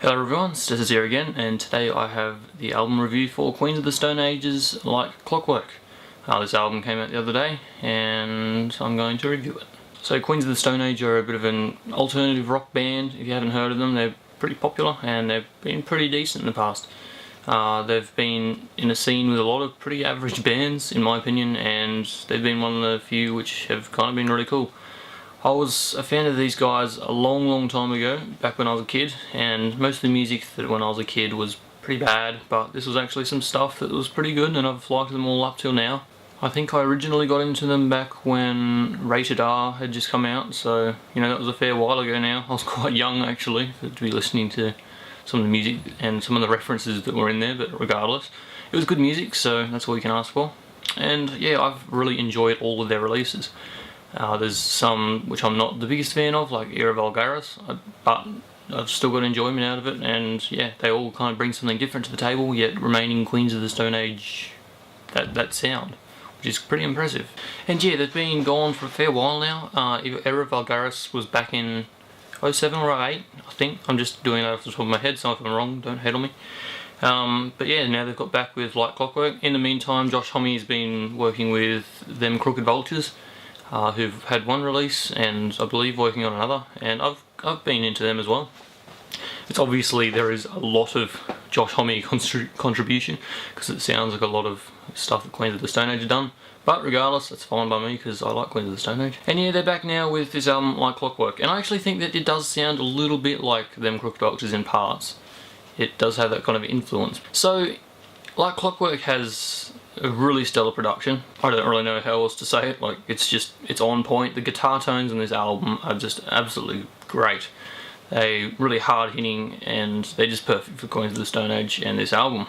Hello everyone, this is here again, and today I have the album review for Queens of the Stone Age's Like Clockwork. This album came out the other day, and I'm going to review it. So Queens of the Stone Age are a bit of an alternative rock band. If you haven't heard of them, they're pretty popular, and they've been pretty decent in the past. They've been in a scene with a lot of pretty average bands, in my opinion, and they've been one of the few which have kind of been really cool. I was a fan of these guys a long time ago, back when I was a kid, and most of the music that when I was a kid was pretty bad, but this was actually some stuff that was pretty good, and I've liked them all up till now. I think I originally got into them back when Rated R had just come out, so you know, that was a fair while ago now. I was quite young actually to be listening to some of the music and some of the references that were in there, but regardless, it was good music, so that's all you can ask for. And yeah, I've really enjoyed all of their releases. There's some which I'm not the biggest fan of, like Era Vulgaris, but I've still got enjoyment out of it, and yeah, they all kind of bring something different to the table, yet remaining Queens of the Stone Age, that sound, which is pretty impressive. And yeah, they've been gone for a fair while now. Era Vulgaris was back in 07 or 08, I think. I'm just doing that off the top of my head, so if I'm wrong, don't hate on me. But yeah, now they've got back with Like Clockwork. In the meantime, Josh Homme's been working with them Crooked Vultures, who've had one release and I believe working on another, and I've been into them as well. It's obviously there is a lot of Josh Homme contribution, because it sounds like a lot of stuff that Queens of the Stone Age have done, but regardless, that's fine by me because I like Queens of the Stone Age. And yeah, they're back now with this album Like Clockwork, and I actually think that it does sound a little bit like them Crooked Vultures in parts. It does have that kind of influence. So Like Clockwork has a really stellar production. I don't really know how else to say it. Like, it's on point. The guitar tones on this album are just absolutely great. They're really hard hitting, and they're just perfect for Queens of the Stone Age and this album.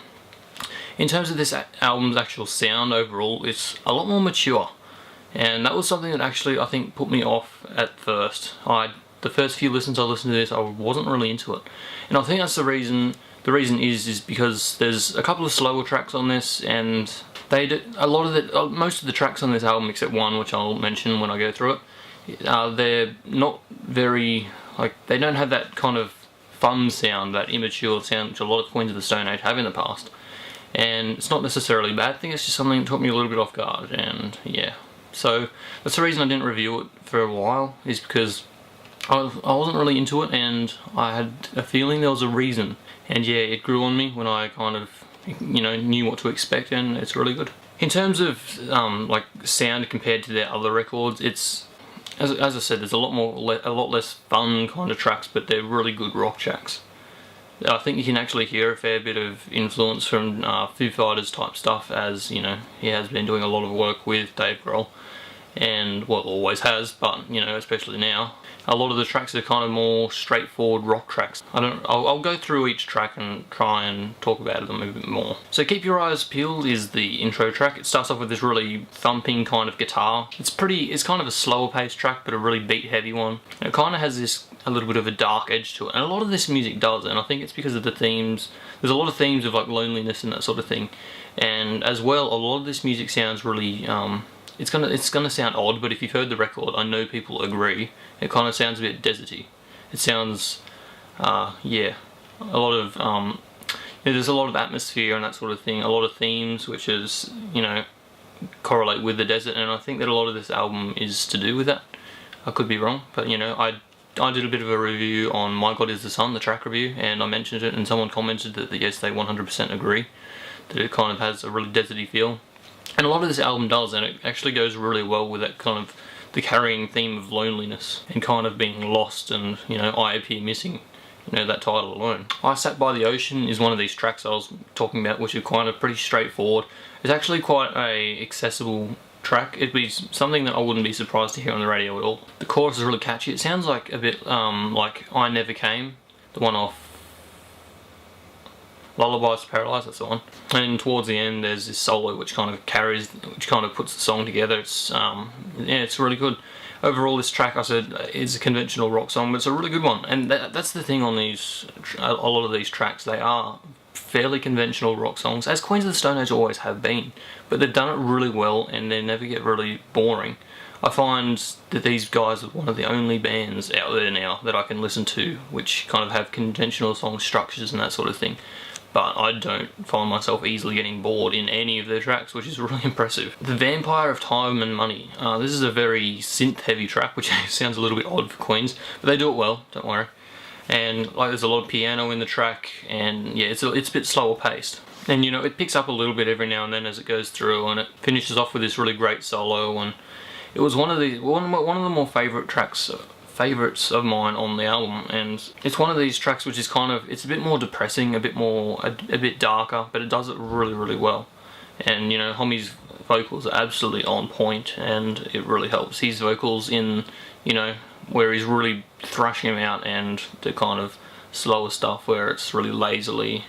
In terms of this album's actual sound overall, it's a lot more mature, and that was something that actually I think put me off at first. The first few listens I listened to this, I wasn't really into it, and I think that's the reason. The reason is because there's a couple of slower tracks on this, and most of the tracks on this album, except one which I'll mention when I go through it, they're not very, they don't have that kind of fun sound, that immature sound which a lot of Queens of the Stone Age have in the past. And it's not necessarily a bad thing, it's just something that took me a little bit off guard, and yeah. So that's the reason I didn't review it for a while, is because I wasn't really into it, and I had a feeling there was a reason. And yeah, it grew on me when I kind of, knew what to expect, and it's really good. In terms of sound compared to their other records, it's, as I said, there's a lot less fun kind of tracks, but they're really good rock tracks. I think you can actually hear a fair bit of influence from Foo Fighters type stuff, as he has been doing a lot of work with Dave Grohl, and well, always has, but especially now. A lot of the tracks are kind of more straightforward rock tracks. I'll go through each track and try and talk about them a bit more. So Keep Your Eyes Peeled is the intro track. It starts off with this really thumping kind of guitar. It's kind of a slower paced track, but a really beat heavy one. And it kind of has a little bit of a dark edge to it, and a lot of this music does, and I think it's because of the themes. There's a lot of themes of like loneliness and that sort of thing, and as well, a lot of this music sounds really it's gonna sound odd, but if you've heard the record, I know people agree. It kind of sounds a bit deserty. It sounds, yeah, a lot of there's a lot of atmosphere and that sort of thing. A lot of themes, which is correlate with the desert, and I think that a lot of this album is to do with that. I could be wrong, but I did a bit of a review on My God Is the Sun, the track review, and I mentioned it, and someone commented that yes, they 100% agree that it kind of has a really deserty feel. And a lot of this album does, and it actually goes really well with that kind of the carrying theme of loneliness and kind of being lost, and I appear missing, that title alone. I Sat by the Ocean is one of these tracks I was talking about, which is kind of pretty straightforward. It's actually quite a accessible track. It'd be something that I wouldn't be surprised to hear on the radio at all. The chorus is really catchy. It sounds like a bit like I Never Came, the one off Lullabies to Paralyze, that's the one. And towards the end there's this solo which kind of puts the song together. It's yeah, it's really good. Overall, this track, I said, is a conventional rock song, but it's a really good one. And that's the thing on these, a lot of these tracks, they are fairly conventional rock songs, as Queens of the Stone Age always have been, but they've done it really well and they never get really boring. I find that these guys are one of the only bands out there now that I can listen to which kind of have conventional song structures and that sort of thing, but I don't find myself easily getting bored in any of their tracks, which is really impressive. The Vampyre of Time and Money. This is a very synth-heavy track, which sounds a little bit odd for Queens, but they do it well, don't worry. And like, there's a lot of piano in the track, and yeah, it's a bit slower paced. And you know, it picks up a little bit every now and then as it goes through, and it finishes off with this really great solo. And it was one of the more favorites of mine on the album, and it's one of these tracks which is kind of, it's a bit more depressing, a bit darker, but it does it really, really well. And you know, Hommy's vocals are absolutely on point, and it really helps. His vocals in, you know, where he's really thrashing them out, and the kind of slower stuff where it's really lazily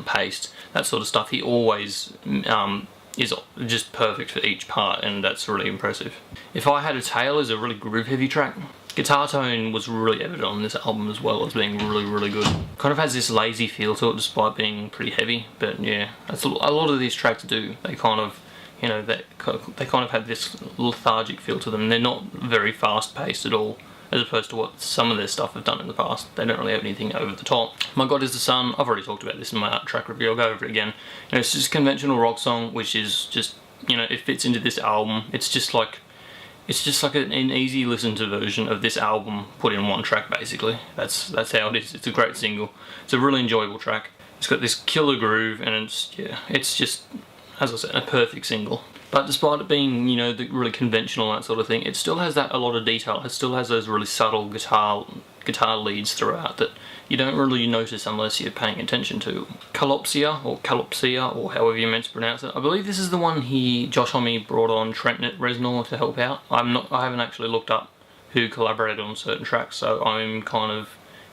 paced, that sort of stuff, he always is just perfect for each part, and that's really impressive. If I Had a Tale is a really groove heavy track. Guitar tone was really evident on this album as well as being really, really good. Kind of has this lazy feel to it despite being pretty heavy, but yeah, that's a lot of these tracks do. They kind of, you know, they kind of have this lethargic feel to them. They're not very fast paced at all, as opposed to what some of their stuff have done in the past. They don't really have anything over the top. My God Is the Sun, I've already talked about this in my art track review, I'll go over it again. You know, it's just a conventional rock song, which is just, you know, it fits into this album. It's just like an easy listen to version of this album put in one track, basically. That's how it is. It's a great single. It's a really enjoyable track. It's got this killer groove, and it's just, as I said, a perfect single. But despite it being, you know, the really conventional, that sort of thing, it still has a lot of detail. It still has those really subtle guitar leads throughout that you don't really notice unless you're paying attention to. Kalopsia, or however you're meant to pronounce it. I believe this is the one Josh Homme brought on Trent Reznor to help out. I haven't actually looked up who collaborated on certain tracks, so I'm kind of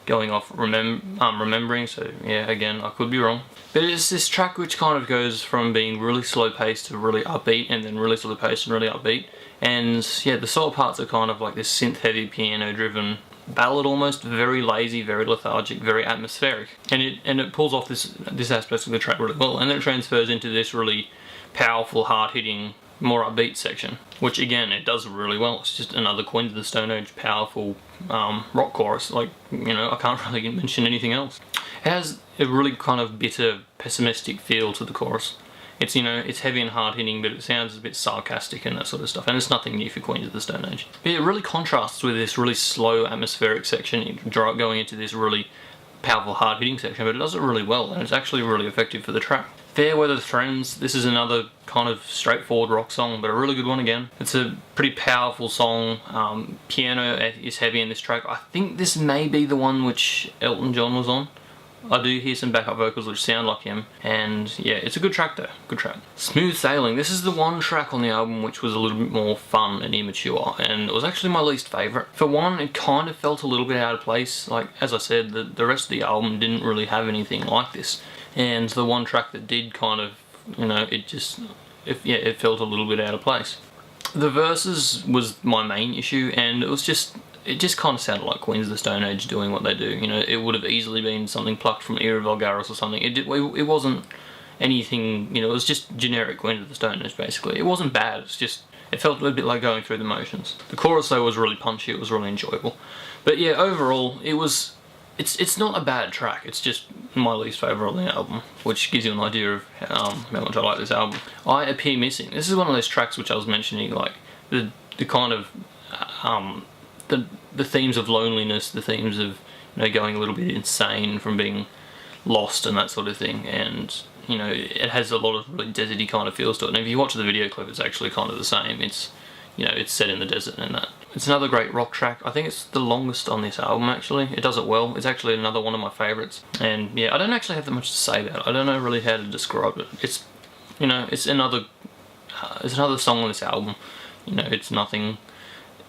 going off remembering, so yeah, again, I could be wrong. But it's this track which kind of goes from being really slow paced to really upbeat, and then really slow paced and really upbeat. And yeah, the solo parts are kind of like this synth heavy piano driven ballad almost, very lazy, very lethargic, very atmospheric. And it pulls off this aspect of the track really well, and then it transfers into this really powerful, hard hitting, more upbeat section, which again, it does really well. It's just another Queens of the Stone Age powerful rock chorus. Like, you know, I can't really mention anything else. It has a really kind of bitter, pessimistic feel to the chorus. It's, you know, it's heavy and hard hitting, but it sounds a bit sarcastic and that sort of stuff, and it's nothing new for Queens of the Stone Age. But it really contrasts with this really slow atmospheric section going into this really powerful hard hitting section, but it does it really well, and it's actually really effective for the track. Fair Weather Friends, this is another kind of straightforward rock song, but a really good one again. It's a pretty powerful song. Piano is heavy in this track. I think this may be the one which Elton John was on. I do hear some backup vocals which sound like him, and yeah, it's a good track though, good track. Smooth Sailing, this is the one track on the album which was a little bit more fun and immature, and it was actually my least favourite. For one, it kind of felt a little bit out of place. Like, as I said, the rest of the album didn't really have anything like this, and the one track that did kind of, you know, it felt a little bit out of place. The verses was my main issue, and it just kind of sounded like Queens of the Stone Age doing what they do. You know, it would have easily been something plucked from Era Vulgaris or something. It wasn't anything, you know, it was just generic Queens of the Stone Age, basically. It wasn't bad, it felt a bit like going through the motions. The chorus, though, was really punchy, it was really enjoyable. But yeah, overall, it's not a bad track, it's just my least favourite on the album, which gives you an idea of how much I like this album. I Appear Missing. This is one of those tracks which I was mentioning, like, the kind of, the themes of loneliness, the themes of, you know, going a little bit insane from being lost and that sort of thing, and, you know, it has a lot of really deserty kind of feels to it, and if you watch the video clip, it's actually kind of the same. It's, you know, it's set in the desert and that. It's another great rock track. I think it's the longest on this album, actually. It does it well. It's actually another one of my favourites, and yeah, I don't actually have that much to say about it. I don't know really how to describe it. It's, you know, it's another song on this album. You know, it's nothing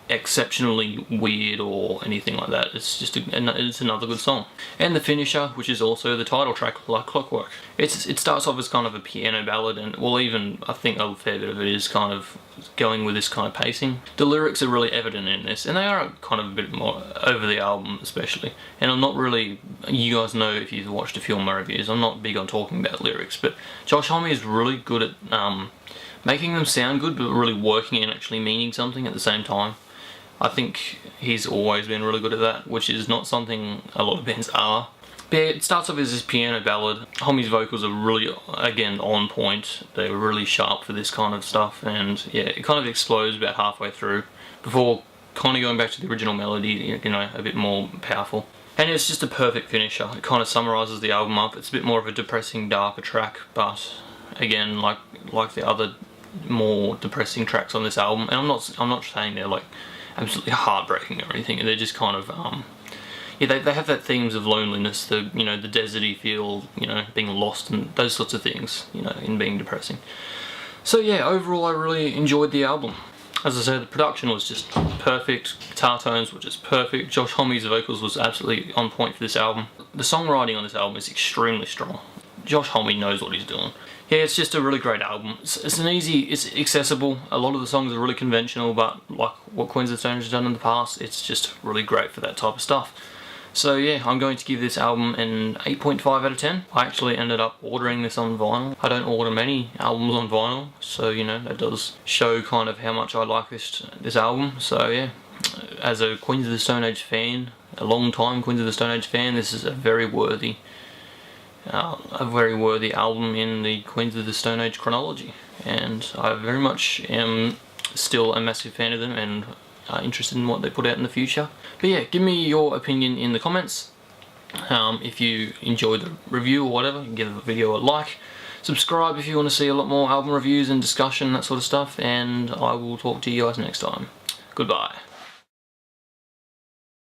exceptionally weird or anything like that. It's just it's another good song. And the finisher, which is also the title track, Like Clockwork. It starts off as kind of a piano ballad, and well, even I think a fair bit of it is kind of going with this kind of pacing. The lyrics are really evident in this, and they are kind of a bit more over the album especially. And I'm not really, you guys know if you've watched a few of my reviews, I'm not big on talking about lyrics, but Josh Homme is really good at making them sound good, but really working and actually meaning something at the same time. I think he's always been really good at that, which is not something a lot of bands are. But yeah, it starts off as this piano ballad. Homme's vocals are really, again, on point. They're really sharp for this kind of stuff, and yeah, it kind of explodes about halfway through before kind of going back to the original melody, you know, a bit more powerful. And it's just a perfect finisher. It kind of summarises the album up. It's a bit more of a depressing, darker track, but again, like the other more depressing tracks on this album, and I'm not saying they're like absolutely heartbreaking or anything. They're just kind of yeah, they have that themes of loneliness, the, you know, the deserty feel, you know, being lost and those sorts of things, you know, in being depressing. So yeah, overall I really enjoyed the album. As I said, the production was just perfect, guitar tones were just perfect, Josh Homme's vocals was absolutely on point for this album. The songwriting on this album is extremely strong. Josh Homme knows what he's doing. Yeah, it's just a really great album. It's accessible. A lot of the songs are really conventional, but like what Queens of the Stone Age has done in the past, it's just really great for that type of stuff. So yeah, I'm going to give this album an 8.5 out of 10. I actually ended up ordering this on vinyl. I don't order many albums on vinyl, so you know, that does show kind of how much I like this album. So yeah, as a Queens of the Stone Age fan, a long time Queens of the Stone Age fan, this is a very worthy album in the Queens of the Stone Age chronology, and I very much am still a massive fan of them and interested in what they put out in the future. But yeah, give me your opinion in the comments. If you enjoyed the review or whatever, give the video a like. Subscribe if you want to see a lot more album reviews and discussion, that sort of stuff, and I will talk to you guys next time. Goodbye.